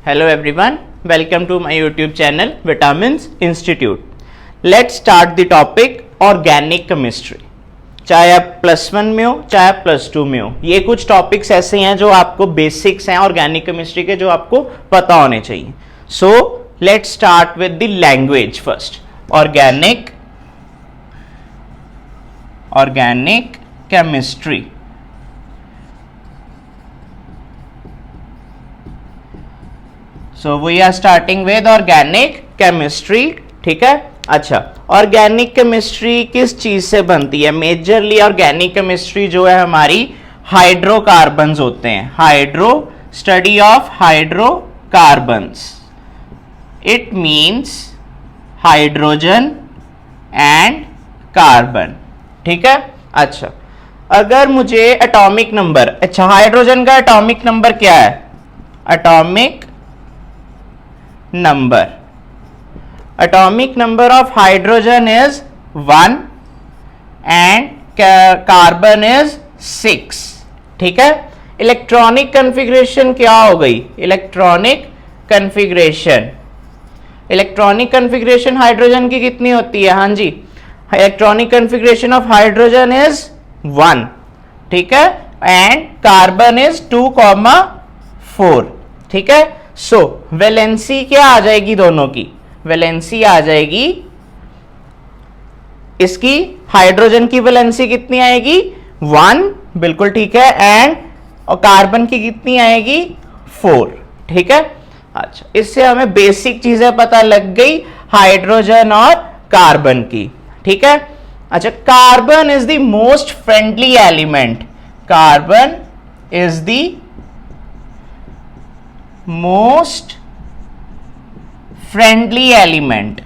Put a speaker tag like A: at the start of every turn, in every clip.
A: Hello everyone, welcome to my YouTube channel Vitamins Institute. Let's start the topic Organic Chemistry. चाहे आप +1 में हो चाहे आप +2 में हो, ये कुछ टॉपिक्स ऐसे हैं जो आपको बेसिक्स हैं ऑर्गेनिक केमिस्ट्री के, जो आपको पता होने चाहिए. So let's start with the language first. Organic chemistry. So we are starting with organic chemistry. ठीक है. अच्छा, ऑर्गेनिक केमिस्ट्री किस चीज से बनती है? मेजरली ऑर्गेनिक केमिस्ट्री जो है हमारी हाइड्रोकार्बन्स होते हैं. Study of hydrocarbons. It means hydrogen and carbon. ठीक है. अच्छा, अगर मुझे एटॉमिक नंबर, अच्छा हाइड्रोजन का एटॉमिक नंबर क्या है? atomic number of hydrogen is 1 and carbon is 6. ठीक है. इलेक्ट्रॉनिक कन्फिग्रेशन क्या हो गई? इलेक्ट्रॉनिक कन्फिग्रेशन हाइड्रोजन की कितनी होती है? हाँ जी, electronic configuration of hydrogen is 1. ठीक है. And carbon is 2,4. ठीक है. सो वैलेंसी क्या आ जाएगी? दोनों की वैलेंसी आ जाएगी, इसकी हाइड्रोजन की वैलेंसी कितनी आएगी? 1. बिल्कुल ठीक है. एंड और कार्बन की कितनी आएगी? 4. ठीक है. अच्छा, इससे हमें बेसिक चीजें पता लग गई हाइड्रोजन और कार्बन की. ठीक है. अच्छा, carbon is the most friendly element. Carbon is the most friendly element.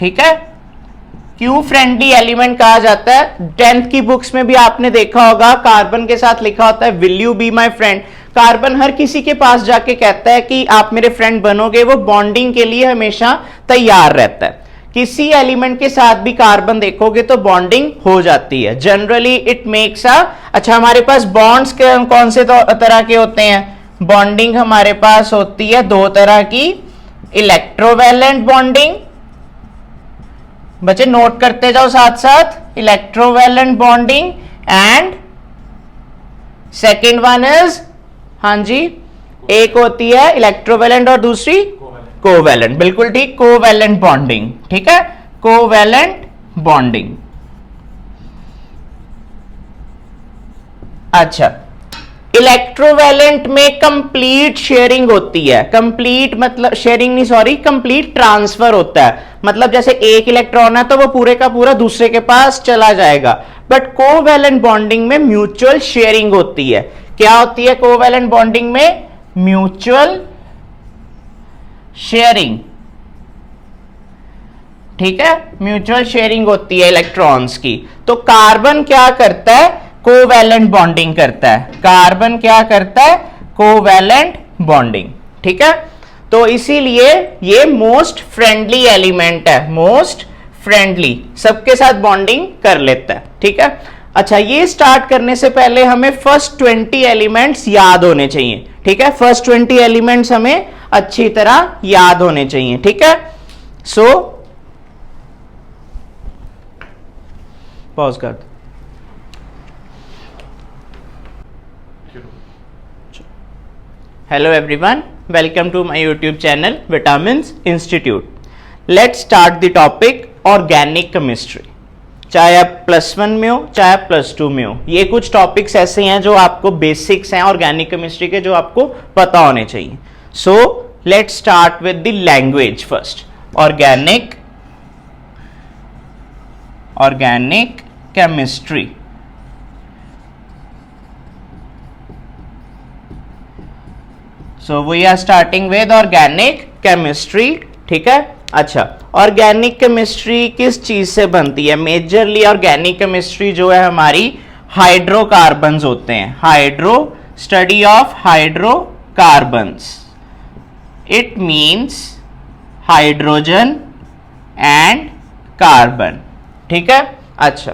A: ठीक है. क्यों फ्रेंडली एलिमेंट कहा जाता है? 10th की बुक्स में भी आपने देखा होगा, कार्बन के साथ लिखा होता है will you be my friend. Carbon हर किसी के पास जाके कहता है कि आप मेरे फ्रेंड बनोगे. वो बॉन्डिंग के लिए हमेशा तैयार रहता है. किसी एलिमेंट के साथ भी कार्बन देखोगे तो बॉन्डिंग हो जाती है. जनरली इट मेक्स अच्छा, हमारे पास बॉन्ड्स कौन से तरह के होते हैं? बॉन्डिंग हमारे पास होती है 2 तरह की. इलेक्ट्रोवैलेंट बॉन्डिंग, बच्चे नोट करते जाओ साथ साथ. Electrovalent bonding and second one is, हाँ जी, एक होती है इलेक्ट्रोवैलेंट और दूसरी कोवैलेंट. बिल्कुल ठीक, कोवैलेंट बॉन्डिंग. ठीक है. Covalent bonding. अच्छा, इलेक्ट्रोवैलेंट में कंप्लीट शेयरिंग होती है. कंप्लीट मतलब शेयरिंग नहीं, सॉरी, कंप्लीट ट्रांसफर होता है. मतलब जैसे एक इलेक्ट्रॉन है तो वो पूरे का पूरा दूसरे के पास चला जाएगा. बट कोवैलेंट बॉन्डिंग में म्यूचुअल शेयरिंग होती है. क्या होती है कोवैलेंट बॉन्डिंग में? Mutual sharing. ठीक है. म्यूचुअल शेयरिंग होती है इलेक्ट्रॉन्स की. तो कार्बन क्या करता है? कोवैलेंट बॉन्डिंग करता है. कार्बन क्या करता है? Covalent bonding. ठीक है. तो इसीलिए ये मोस्ट फ्रेंडली एलिमेंट है. मोस्ट फ्रेंडली, सबके साथ बॉन्डिंग कर लेता है. ठीक है. अच्छा, ये स्टार्ट करने से पहले हमें फर्स्ट 20 एलिमेंट्स याद होने चाहिए. ठीक है. फर्स्ट 20 एलिमेंट्स हमें अच्छी तरह याद होने चाहिए. ठीक है. सो पॉज कर दो. Hello everyone, welcome to my YouTube channel vitamins institute. Let's start the topic organic chemistry. चाहे आप +1 में हो चाहे आप +2 में हो, ये कुछ टॉपिक्स ऐसे हैं जो आपको बेसिक्स हैं ऑर्गेनिक केमिस्ट्री के, जो आपको पता होने चाहिए. So let's start with the language first. Organic chemistry. So we are starting with organic chemistry. ठीक है. अच्छा, ऑर्गेनिक केमिस्ट्री किस चीज से बनती है? मेजरली ऑर्गेनिक केमिस्ट्री जो है हमारी हाइड्रोकार्बन्स होते हैं. Study of hydrocarbons. It means hydrogen and carbon. ठीक है. अच्छा,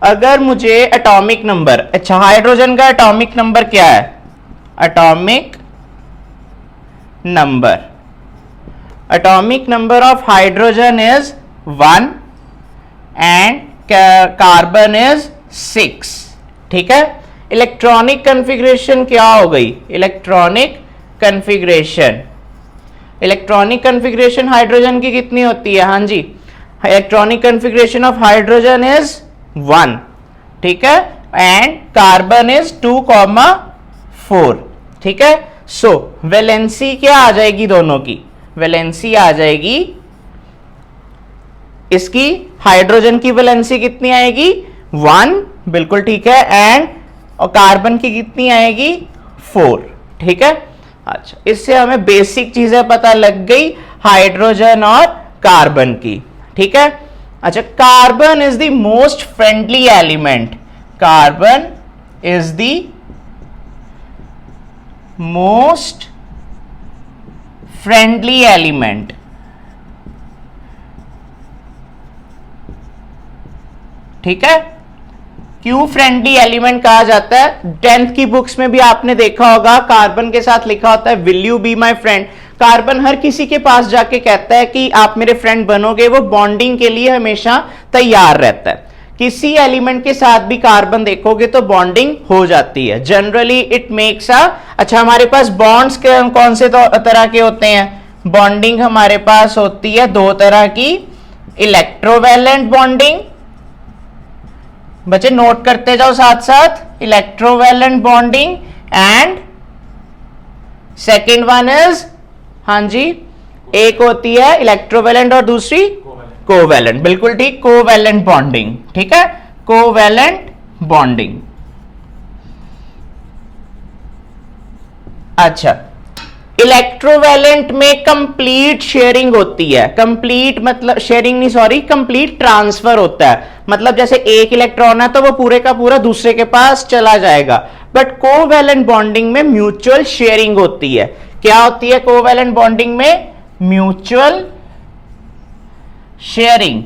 A: अगर मुझे एटॉमिक नंबर, अच्छा हाइड्रोजन का एटॉमिक नंबर क्या है? Atomic number of hydrogen is 1 and carbon is 6, ठीक है। इलेक्ट्रॉनिक कन्फिग्रेशन क्या हो गई? इलेक्ट्रॉनिक कन्फिग्रेशन हाइड्रोजन की कितनी होती है? हाँ जी, electronic configuration of hydrogen is 1, ठीक है, एंड कार्बन इज 2,4, ठीक है। सो वैलेंसी क्या आ जाएगी? दोनों की वैलेंसी आ जाएगी, इसकी हाइड्रोजन की वैलेंसी कितनी आएगी? 1, बिल्कुल ठीक है, एंड और कार्बन की कितनी आएगी? 4, ठीक है। अच्छा, इससे हमें बेसिक चीजें पता लग गई हाइड्रोजन और कार्बन की, ठीक है। अच्छा, carbon is the most friendly element, carbon is the most friendly element, ठीक है। क्यों फ्रेंडली एलिमेंट कहा जाता है? 10th की बुक्स में भी आपने देखा होगा कार्बन के साथ लिखा होता है will you be my friend. Carbon हर किसी के पास जाके कहता है कि आप मेरे फ्रेंड बनोगे, वो बॉन्डिंग के लिए हमेशा तैयार रहता है। किसी एलिमेंट के साथ भी कार्बन देखोगे तो बॉन्डिंग हो जाती है, जनरली इट मेक्स अच्छा, हमारे पास बॉन्ड्स कौन से तरह के होते हैं? बॉन्डिंग हमारे पास होती है 2 तरह की, इलेक्ट्रोवैलेंट बॉन्डिंग, बच्चे नोट करते जाओ साथ साथ, electrovalent bonding and second one is, हाँ जी, एक होती है इलेक्ट्रोवैलेंट और दूसरी कोवैलेंट, बिल्कुल ठीक, कोवैलेंट बॉन्डिंग, ठीक है, कोवैलेंट बॉन्डिंग। अच्छा, इलेक्ट्रोवैलेंट में कंप्लीट शेयरिंग होती है, कंप्लीट मतलब शेयरिंग नहीं, सॉरी, कंप्लीट ट्रांसफर होता है, मतलब जैसे एक इलेक्ट्रॉन है तो वो पूरे का पूरा दूसरे के पास चला जाएगा। बट कोवैलेंट बॉन्डिंग में म्यूचुअल शेयरिंग होती है। क्या होती है कोवैलेंट बॉन्डिंग में? म्यूचुअल शेयरिंग,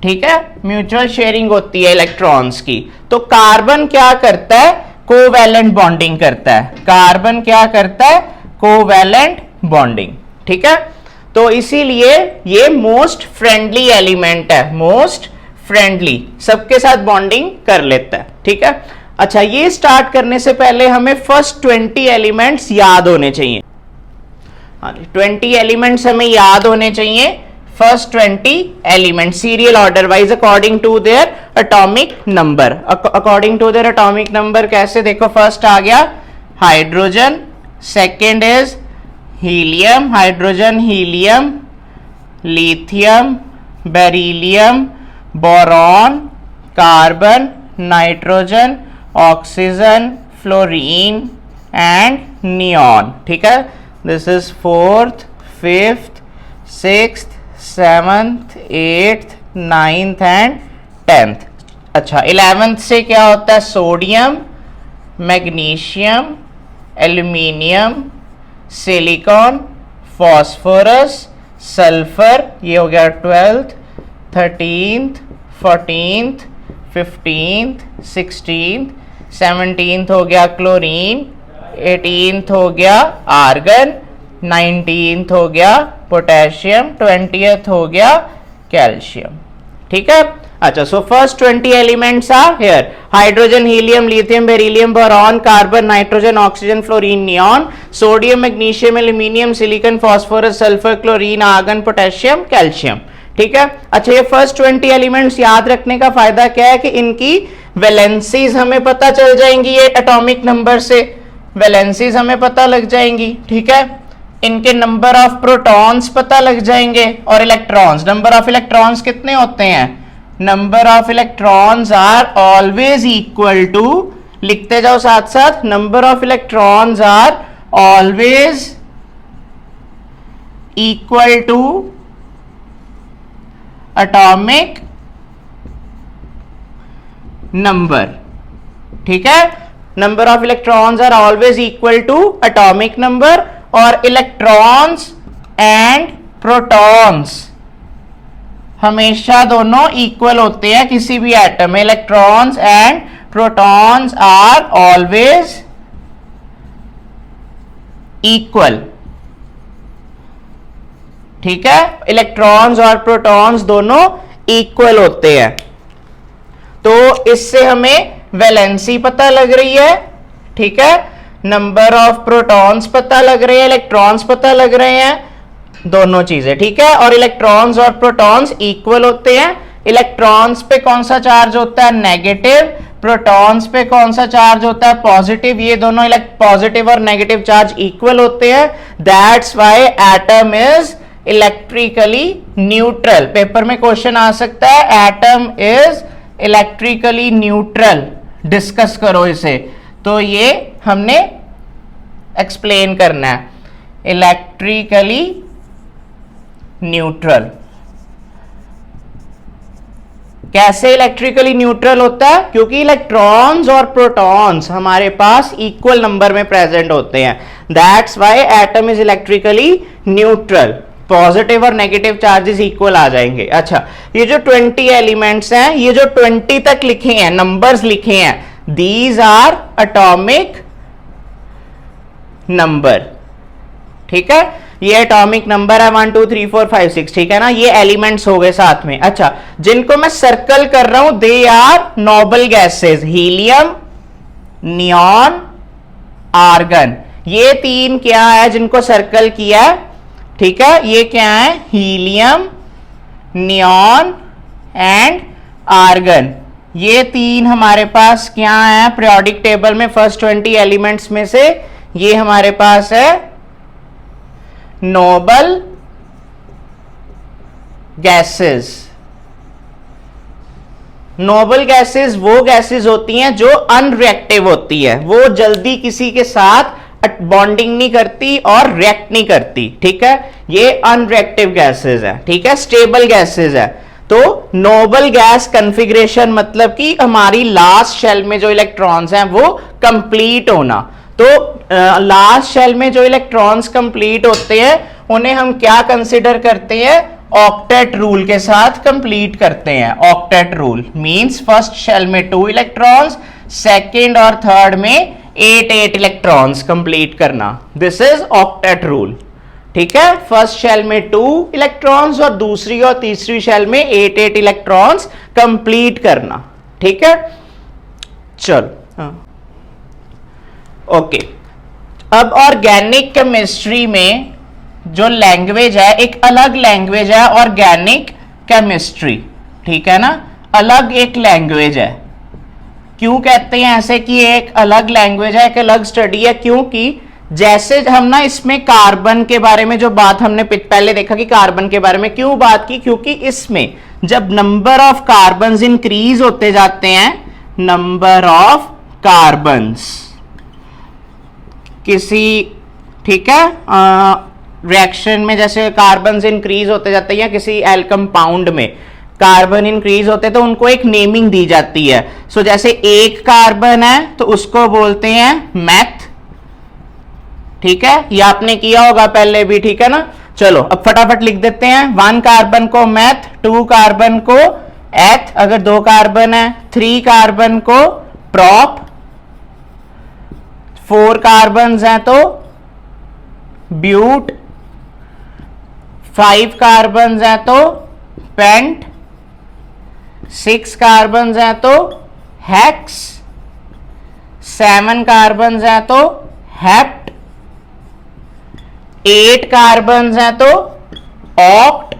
A: ठीक है, म्यूचुअल शेयरिंग होती है इलेक्ट्रॉन्स की। तो कार्बन क्या करता है? कोवैलेंट बॉन्डिंग करता है। कार्बन क्या करता है? कोवैलेंट बॉन्डिंग, ठीक है। तो इसीलिए ये मोस्ट फ्रेंडली एलिमेंट है, मोस्ट फ्रेंडली, सबके साथ बॉन्डिंग कर लेता है, ठीक है। अच्छा, ये स्टार्ट करने से पहले हमें फर्स्ट 20 एलिमेंट्स याद होने चाहिए। 20 एलिमेंट्स हमें याद होने चाहिए, first 20 element serial order wise according to their atomic number. According to their atomic number कैसे? देखो, फर्स्ट आ गया hydrogen, second is helium, hydrogen, helium, lithium, beryllium, boron, carbon, nitrogen, oxygen, fluorine and neon, ठीक है। This is 4th, 5th, 6th, 7th, 8th, 9th and 10th। अच्छा, 11th से क्या होता है? Sodium, magnesium, aluminium, silicon, phosphorus, sulphur, ये हो गया 12th, 13th, 14th, 15th, 16th, 17th हो गया क्लोरीन, 18th हो गया आर्गन, 19th हो गया पोटेशियम, 20th हो गया कैल्शियम, ठीक है। अच्छा, so first 20 elements are here, hydrogen, helium, lithium, beryllium, boron, carbon, nitrogen, oxygen, fluorine, neon, sodium, magnesium, aluminium, silicon, phosphorus, sulphur, chlorine, argon, potassium, calcium, ठीक है। अच्छा, ये फर्स्ट 20 एलिमेंट्स याद रखने का फायदा क्या है कि इनकी वैलेंसीज हमें पता चल जाएंगी, ये एटॉमिक नंबर से वैलेंसीज हमें पता लग जाएंगी, ठीक है। इनके नंबर ऑफ प्रोटॉन्स पता लग जाएंगे और इलेक्ट्रॉन्स, नंबर ऑफ इलेक्ट्रॉन्स कितने होते हैं? Number of electrons are always equal to, लिखते जाओ साथ साथ, number of electrons are always equal to atomic number, ठीक है। Number of electrons are always equal to atomic number, और इलेक्ट्रॉन्स एंड प्रोटॉन्स हमेशा दोनों इक्वल होते हैं किसी भी एटम में, electrons and protons are always equal. ठीक है, इलेक्ट्रॉन्स और प्रोटॉन्स दोनों इक्वल होते हैं। तो इससे हमें वैलेंसी पता लग रही है, ठीक है, नंबर ऑफ प्रोटॉन्स पता लग रहे हैं, इलेक्ट्रॉन्स पता लग रहे हैं, दोनों चीजें, ठीक है। और इलेक्ट्रॉन्स और प्रोटॉन्स इक्वल होते हैं। इलेक्ट्रॉन्स पे कौन सा चार्ज होता है, नेगेटिव, प्रोटॉन्स पे कौन सा चार्ज होता है, पॉजिटिव। ये दोनों पॉजिटिव और नेगेटिव चार्ज इक्वल होते हैं। That's why atom is electrically neutral. Paper में क्वेश्चन आ सकता है, atom is electrically neutral, discuss करो इसे। तो ये हमने एक्सप्लेन करना है, इलेक्ट्रिकली न्यूट्रल। कैसे इलेक्ट्रिकली न्यूट्रल होता है, क्योंकि इलेक्ट्रॉन्स और प्रोटॉन्स हमारे पास इक्वल नंबर में प्रेजेंट होते हैं। That's why atom is electrically neutral. Positive और नेगेटिव चार्जेस इक्वल आ जाएंगे। अच्छा, ये जो 20 एलिमेंट्स हैं, ये जो 20 तक लिखे हैं, नंबर्स लिखे हैं, दीज आर एटॉमिक नंबर। ठीक है, ये एटॉमिक नंबर है 1 2 3 4 5 6, ठीक है ना, ये एलिमेंट्स हो गए साथ में। अच्छा, जिनको मैं सर्कल कर रहा हूं, they are noble gases, helium, neon, argon. ये तीन क्या है जिनको सर्कल किया है, ठीक है, ये क्या है, हीलियम, नियॉन एंड आर्गन। ये तीन हमारे पास क्या है पीरियोडिक टेबल में, फर्स्ट 20 एलिमेंट्स में से ये हमारे पास है नोबल गैसेस। नोबल गैसेस वो गैसेस होती हैं जो अनरिएक्टिव होती है, वो जल्दी किसी के साथ बॉन्डिंग नहीं करती और रिएक्ट नहीं करती। ठीक है, ये अनरिएक्टिव गैसेस है, ठीक है, स्टेबल गैसेस है। तो नोबल गैस कॉन्फ़िगरेशन मतलब कि हमारी लास्ट शेल में जो इलेक्ट्रॉन्स हैं वो कंप्लीट होना। तो लास्ट शेल में जो इलेक्ट्रॉन्स कंप्लीट होते हैं उन्हें हम क्या कंसिडर करते हैं, ऑक्टेट रूल के साथ कंप्लीट करते हैं। Octet rule means first shell में 2 इलेक्ट्रॉन्स, सेकंड और थर्ड में 8 इलेक्ट्रॉन्स कंप्लीट करना, दिस इज ऑक्टेट रूल। ठीक है, फर्स्ट शेल में 2 इलेक्ट्रॉन्स और दूसरी और तीसरी शेल में 8 इलेक्ट्रॉन्स कंप्लीट करना। ठीक है, चलो ओके। अब ऑर्गेनिक केमिस्ट्री में जो लैंग्वेज है, एक अलग लैंग्वेज है ऑर्गेनिक केमिस्ट्री, ठीक है ना, अलग एक लैंग्वेज है। क्यों कहते हैं ऐसे कि एक अलग लैंग्वेज है, एक अलग स्टडी है, क्योंकि जैसे हम ना इसमें कार्बन के बारे में जो बात हमने पहले देखा कि कार्बन के बारे में क्यों बात की, क्योंकि इसमें जब नंबर ऑफ कार्बन्स इंक्रीज होते जाते हैं, नंबर ऑफ कार्बन्स किसी, ठीक है, रिएक्शन में जैसे कार्बन्स इंक्रीज होते जाते हैं या किसी एल कंपाउंड में कार्बन इंक्रीज होते हैं तो उनको एक नेमिंग दी जाती है। सो जैसे एक कार्बन है तो उसको बोलते हैं मैथ, ठीक है, ये आपने किया होगा पहले भी, ठीक है ना। चलो अब फटाफट लिख देते हैं, 1 कार्बन को मैथ, 2 कार्बन को एथ अगर 2 कार्बन है, 3 कार्बन को प्रॉप, 4 कार्बन हैं तो ब्यूट, 5 कार्बन हैं तो पेंट, 6 कार्बन हैं तो हेक्स, 7 कार्बन हैं तो हेप्ट, 8 कार्बन हैं तो ऑक्ट,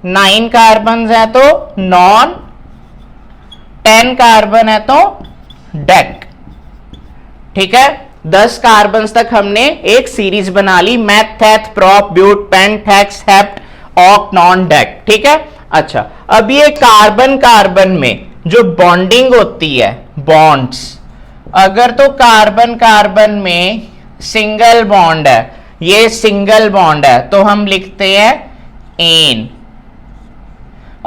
A: 9 कार्बन हैं तो नॉन, 10 कार्बन है तो डेक। ठीक है, 10 कार्बन तक हमने एक सीरीज बना ली, meth, eth, prop, but, pent, hex, hept, oct, non, dec. ठीक है, अच्छा, अब ये कार्बन कार्बन में जो बॉन्डिंग होती है, बॉन्ड्स, अगर तो कार्बन कार्बन में सिंगल बॉन्ड है, ये सिंगल बॉन्ड है तो हम लिखते हैं एन।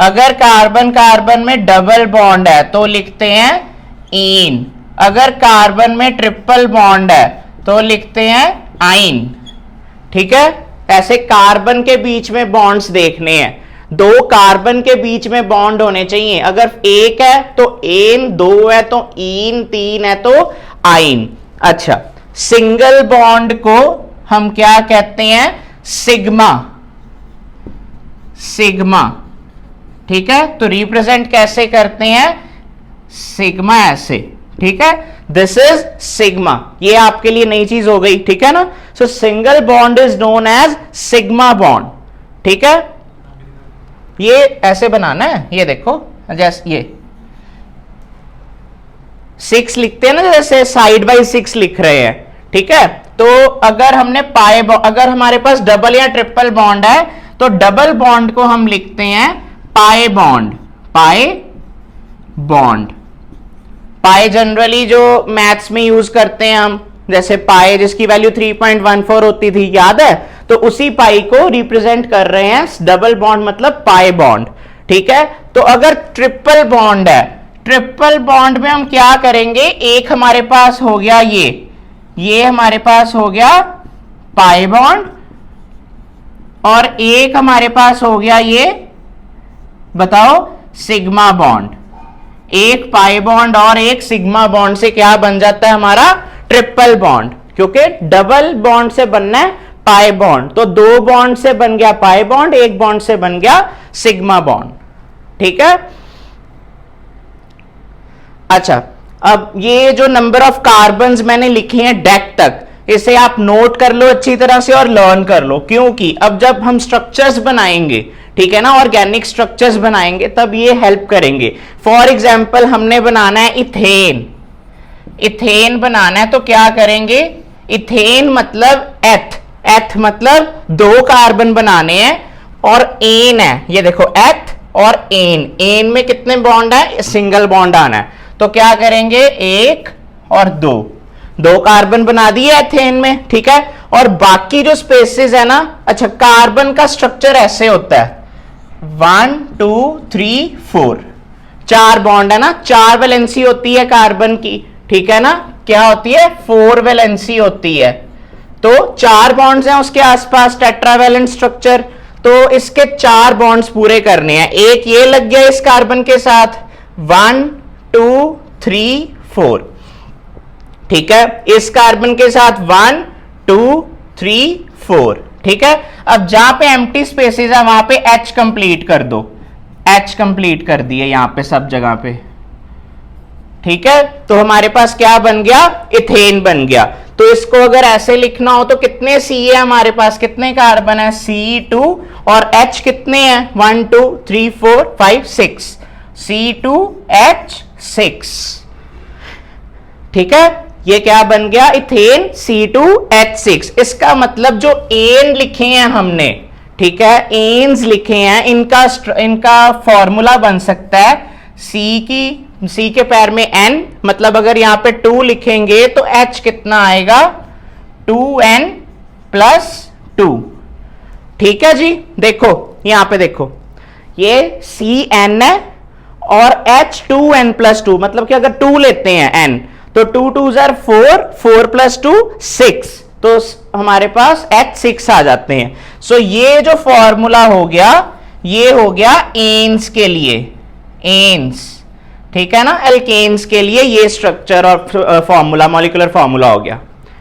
A: अगर कार्बन कार्बन में डबल बॉन्ड है तो लिखते हैं इन। अगर कार्बन में ट्रिपल बॉन्ड है तो लिखते हैं आइन। ठीक है, ऐसे कार्बन के बीच में बॉन्ड्स देखने हैं, दो कार्बन के बीच में बॉन्ड होने चाहिए। अगर एक है तो एन, दो है तो ईन, तीन है तो आइन। अच्छा, सिंगल बॉन्ड को हम क्या कहते हैं? सिग्मा। सिग्मा, ठीक है। तो रिप्रेजेंट कैसे करते हैं? सिग्मा ऐसे, ठीक है। This is sigma. ये आपके लिए नई चीज हो गई, ठीक है ना। So single bond is known as sigma bond, ठीक है। ये ऐसे बनाना है, ये देखो, जैसे ये 6 लिखते हैं ना, जैसे साइड बाय 6 लिख रहे हैं, ठीक है। तो अगर हमने अगर हमारे पास डबल या ट्रिपल बॉन्ड है तो डबल बॉन्ड को हम लिखते हैं पाई बॉन्ड। पाई बॉन्ड, पाई जनरली जो मैथ्स में यूज करते हैं हम, जैसे पाई जिसकी वैल्यू 3.14 होती थी, याद है? तो उसी पाई को रिप्रेजेंट कर रहे हैं डबल बॉन्ड, मतलब पाई बॉन्ड, ठीक है। तो अगर ट्रिपल बॉन्ड है, ट्रिपल बॉन्ड में हम क्या करेंगे? एक हमारे पास हो गया ये हमारे पास हो गया पाई बॉन्ड, और एक हमारे पास हो गया ये, बताओ, सिग्मा बॉन्ड। एक पाई बॉन्ड और एक सिग्मा बॉन्ड से क्या बन जाता है हमारा? ट्रिपल बॉन्ड, क्योंकि डबल बॉन्ड से बनना है पाई बॉन्ड। तो दो बॉन्ड से बन गया पाई बॉन्ड, एक बॉन्ड से बन गया सिग्मा बॉन्ड, ठीक है। अच्छा, अब ये जो नंबर ऑफ कार्बन्स मैंने लिखे हैं डेक तक, इसे आप नोट कर लो अच्छी तरह से और लर्न कर लो, क्योंकि अब जब हम स्ट्रक्चर्स बनाएंगे, ठीक है ना, ऑर्गेनिक स्ट्रक्चर्स बनाएंगे, तब ये हेल्प करेंगे। फॉर एग्जाम्पल हमने बनाना है इथेन। इथेन बनाना है तो क्या करेंगे? इथेन मतलब एथ मतलब दो कार्बन बनाने हैं, और एन है, ये देखो एथ और एन। एन में कितने बॉन्ड है? सिंगल बॉन्ड आना है। तो क्या करेंगे? एक और दो कार्बन बना दिए एथेन में, ठीक है। और बाकी जो स्पेसेस है ना, अच्छा, कार्बन का स्ट्रक्चर ऐसे होता है 1 2 3 4, 4 बॉन्ड है ना, 4 वैलेंसी होती है कार्बन की, ठीक है ना। क्या होती है? 4 वैलेंसी होती है। तो 4 बॉन्ड्स हैं उसके आसपास, टेट्रावैलेंट स्ट्रक्चर। तो इसके 4 बॉन्ड्स पूरे करने हैं। एक ये लग गया इस कार्बन के साथ, 1 2 3 4, ठीक है। इस कार्बन के साथ 1 2 3 4, ठीक है। अब जहां पे एम्प्टी स्पेसेस है वहां पे H कंप्लीट कर दो। H कंप्लीट कर दिए यहां पे सब जगह पे, ठीक है। तो हमारे पास क्या बन गया? इथेन बन गया। तो इसको अगर ऐसे लिखना हो तो कितने C है हमारे पास? कितने कार्बन है? C2, और H कितने हैं? 1 2 3 4 5 6, C2H6, ठीक है। ये क्या बन गया? Ethane C2H6। इसका मतलब जो एन लिखे हैं हमने, ठीक है, एन्स लिखे हैं, इनका फॉर्मूला बन सकता है C के पैर में N, मतलब अगर यहां पे 2 लिखेंगे तो H कितना आएगा? 2N प्लस 2, ठीक है जी। देखो यहां पे देखो, ये CN है और H 2N प्लस 2, मतलब कि अगर 2 लेते हैं N तो 2 2s are 4, 4 प्लस 2 6, तो हमारे पास H6 आ जाते हैं। सो ये जो फॉर्मूला हो गया, ये हो गया एन्स के लिए, एन्स, ठीक है ना। एल्केन्स के लिए ये स्ट्रक्चर और फॉर्मूला, मॉलिक्यूलर फॉर्मूला हो गया,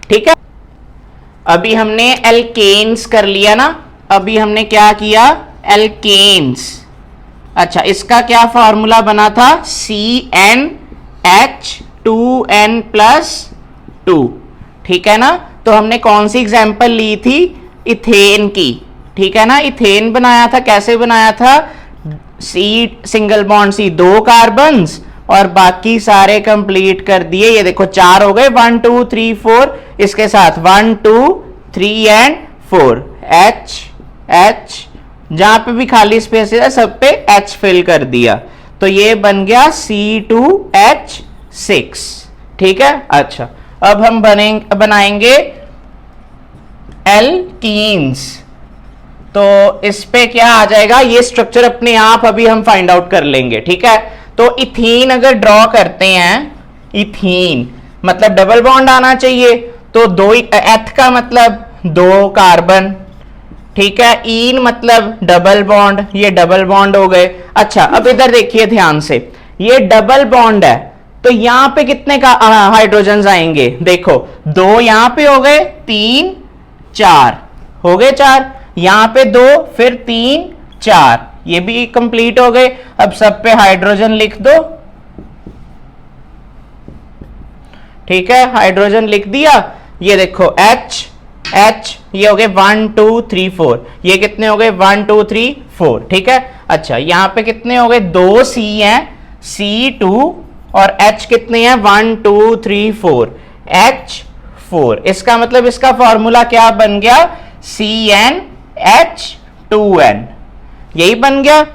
A: ठीक है। अभी हमने एल्केन्स कर लिया ना, अभी हमने क्या किया? एल्केन्स। अच्छा, इसका क्या फॉर्मूला बना था? CnH 2N प्लस 2, ठीक है ना। तो हमने कौन सी एग्जाम्पल ली थी? इथेन की, ठीक है ना। इथेन बनाया था, कैसे बनाया था? C single bond C, 2 carbons, और बाकी सारे कंप्लीट कर दिए। ये देखो 4 हो गए, 1 2 3 4, इसके साथ 1 2 3 एंड 4, H जहां पे भी खाली स्पेस है सब पे H फिल कर दिया। तो ये बन गया C2H6, ठीक है। अच्छा, अब हम बनाएंगे एल्कीन्स। तो इस पे क्या आ जाएगा? ये स्ट्रक्चर अपने आप अभी हम फाइंड आउट कर लेंगे, ठीक है। तो इथीन अगर ड्रॉ करते हैं, इथीन मतलब डबल बॉन्ड आना चाहिए, तो 2 एथ का मतलब 2 कार्बन, ठीक है, इन मतलब डबल बॉन्ड, ये डबल बॉन्ड हो गए। अच्छा अब इधर देखिए ध्यान से, ये डबल बॉन्ड है तो यहां पे कितने का हाइड्रोजन आएंगे, देखो 2 यहां पे हो गए, 3 4 हो गए, 4 यहां पे 2, फिर 3 4, ये भी कंप्लीट हो गए। अब सब पे हाइड्रोजन लिख दो, ठीक है, हाइड्रोजन लिख दिया। ये देखो H H, ये हो गए 1 2 3 4, ये कितने हो गए 1 2 3 4, ठीक है। अच्छा यहां पे कितने हो गए, 2 C हैं, C2 और H कितने हैं 1 2 3 4, H4। इसका मतलब इसका फॉर्मूला क्या बन गया, CnH2n, यही बन गया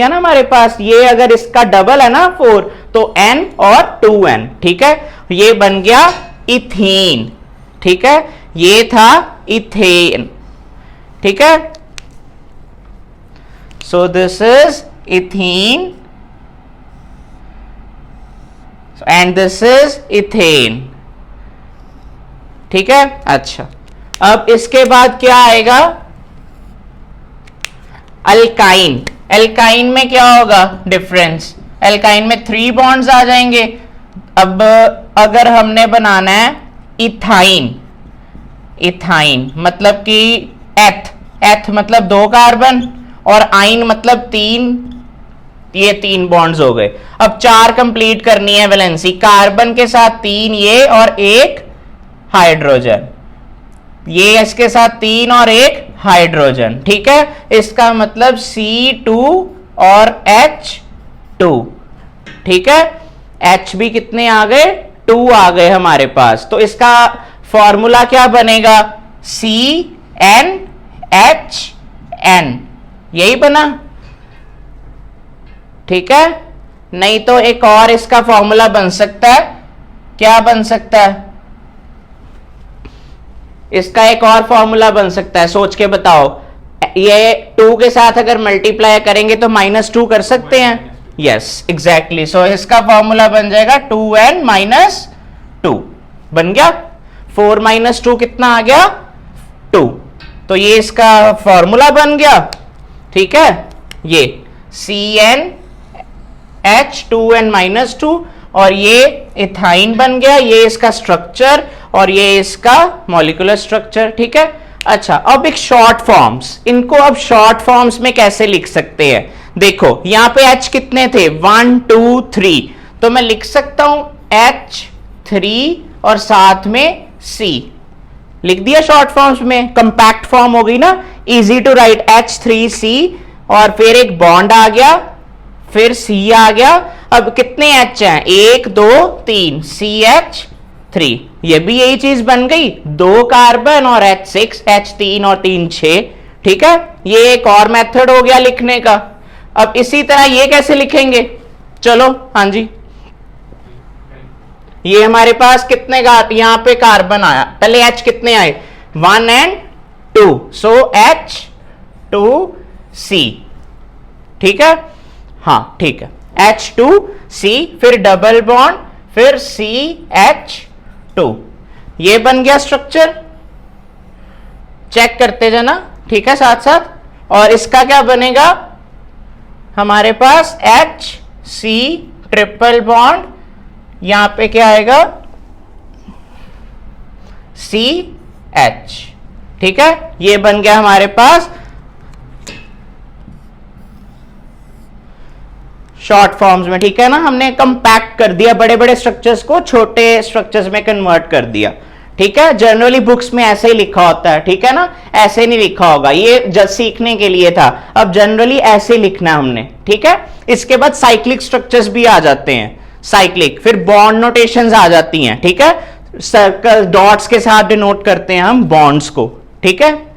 A: ना हमारे पास। ये अगर इसका डबल है ना 4 तो N और 2N, ठीक है, ये बन गया इथीन, ठीक है, ये था इथेन, ठीक है। So this is ethene and this is ethane, ठीक है। अच्छा अब इसके बाद क्या आएगा, अल्काइन। एल्काइन में क्या होगा डिफरेंस, एल्काइन में 3 बॉन्ड्स आ जाएंगे। अब अगर हमने बनाना है इथाइन, इथाइन मतलब कि एथ मतलब 2 कार्बन और आइन मतलब 3, ये 3 बॉन्ड्स हो गए। अब 4 कंप्लीट करनी है वैलेंसी, कार्बन के साथ 3 ये और 1 हाइड्रोजन, ये इसके साथ 3 और 1 हाइड्रोजन, ठीक है। इसका मतलब C2 और H2, ठीक है। H भी कितने आ गए, 2 आ गए हमारे पास। तो इसका फॉर्मूला क्या बनेगा, CnHn, यही बना, ठीक है। नहीं तो एक और इसका फॉर्मूला बन सकता है, क्या बन सकता है, इसका एक और फॉर्मूला बन सकता है, सोच के बताओ। ये 2 के साथ अगर मल्टीप्लाई करेंगे तो -2 कर सकते हैं, यस एग्जैक्टली। सो इसका फॉर्मूला बन जाएगा 2n - 2, बन गया। 4 - 2 कितना आ गया, 2, तो ये इसका फॉर्मूला बन गया, ठीक है। ये CnH2n - 2 और ये इथाइन बन गया, ये इसका स्ट्रक्चर और ये इसका मॉलिक्यूलर स्ट्रक्चर, ठीक है। अच्छा अब एक शॉर्ट फॉर्म्स, इनको अब शॉर्ट फॉर्म्स में कैसे लिख सकते हैं, देखो यहां पे H कितने थे 1 2 3, तो मैं लिख सकता हूं H3 और साथ में C, लिख दिया शॉर्ट फॉर्म्स में, कंपैक्ट फॉर्म हो गई ना, इजी टू राइट, H3C और फिर एक बॉन्ड आ गया, फिर C आ गया। अब कितने H हैं, 1 2 3, CH3, ये भी यही चीज बन गई, 2 कार्बन और H6, H3 और 3 6, ठीक है। ये एक और मेथड हो गया लिखने का। अब इसी तरह ये कैसे लिखेंगे, चलो हाँ जी, ये हमारे पास कितने का, यहां पे कार्बन आया, पहले H कितने आए 1 और 2, सो H2C, ठीक है, हाँ ठीक है, H2C, फिर डबल बॉन्ड, फिर CH2, ये बन गया स्ट्रक्चर, चेक करते जाना, ठीक है साथ साथ। और इसका क्या बनेगा, हमारे पास HC ट्रिपल बॉन्ड, यहां पे क्या आएगा CH, ठीक है, ये बन गया हमारे पास शॉर्ट फॉर्म्स में, ठीक है ना। हमने कंपैक्ट कर दिया, बड़े बड़े स्ट्रक्चर्स को छोटे स्ट्रक्चर्स में कन्वर्ट कर दिया, ठीक है। जनरली बुक्स में ऐसे ही लिखा होता है, ठीक है ना, ऐसे नहीं लिखा होगा, ये जस्ट सीखने के लिए था। अब जनरली ऐसे ही लिखना हमने, ठीक है। इसके बाद साइक्लिक स्ट्रक्चर्स भी आ जाते हैं, साइक्लिक, फिर बॉन्ड नोटेशंस आ जाती हैं, ठीक है। सर्कल डॉट्स के साथ डिनोट करते हैं हम बॉन्ड्स को, ठीक है।